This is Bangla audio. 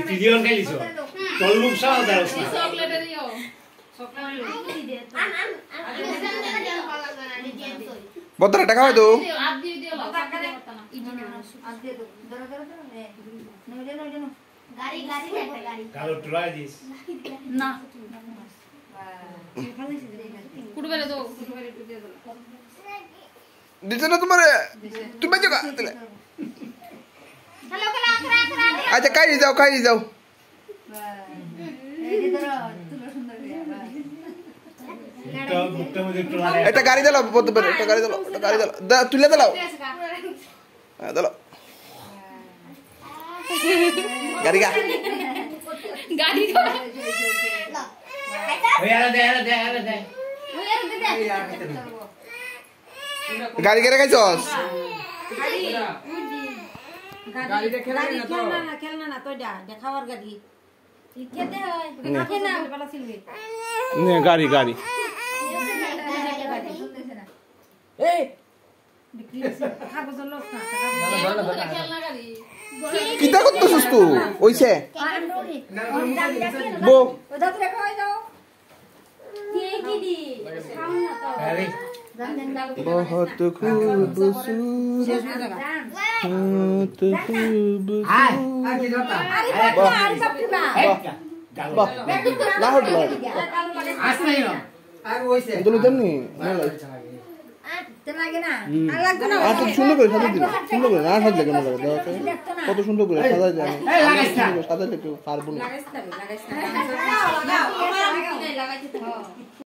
Tidion kayak iso. Tolong sama terus. Chocolate diyo. বতরে টাকা হয় তো আপ দিয়ে দিও লাও গাড়ি গাড়ি একটা গাড়ি Kalau try this. না কুড়বেলে দাও কুড়বেলে দিয়ে দাও দিছে না তোমারে তুমি জায়গা দিলে চলো কলা আখরা আখরা আচ্ছা কাই যাও এই ধরো তুলো সুন্দর Bukta mujhe try. একটা গাড়ি দাও বলতে পারে একটা গাড়ি দাও তুলে দাও দাও গাড়ি গাড়ি দাও Ada. গাড়ি কে খাইছস গাড়ি খেলনা না খেলনা না তো দেখাওয়ার গাড়ি খেতে হয় দেখে না বলা ছিলবি নে গাড়ি এই বিক্রি খাবো চলো না খেলনা গাড়ি কিটা করতেছস তুই ওইছে বো ওটা তো রেখে হয়ে যাও দিয়ে কি দি খাও না তো Hari. बहुत खूबसूरत बहुत खूबसूरत আরে বাবা আর সব কি না বাহ লাহট আসলে না আর ওইছে দুলো দেননি না তে লাগে না আর লাগতো না আচ্ছা সুন্দর করে সাজা দিন সুন্দর করে না সাজা কেন লাগে কত সুন্দর করে সাজা যায় সাজা কেউ পারবো না লাগাইছ না লাগাইছ না লাগাইছ না লাগাইছ না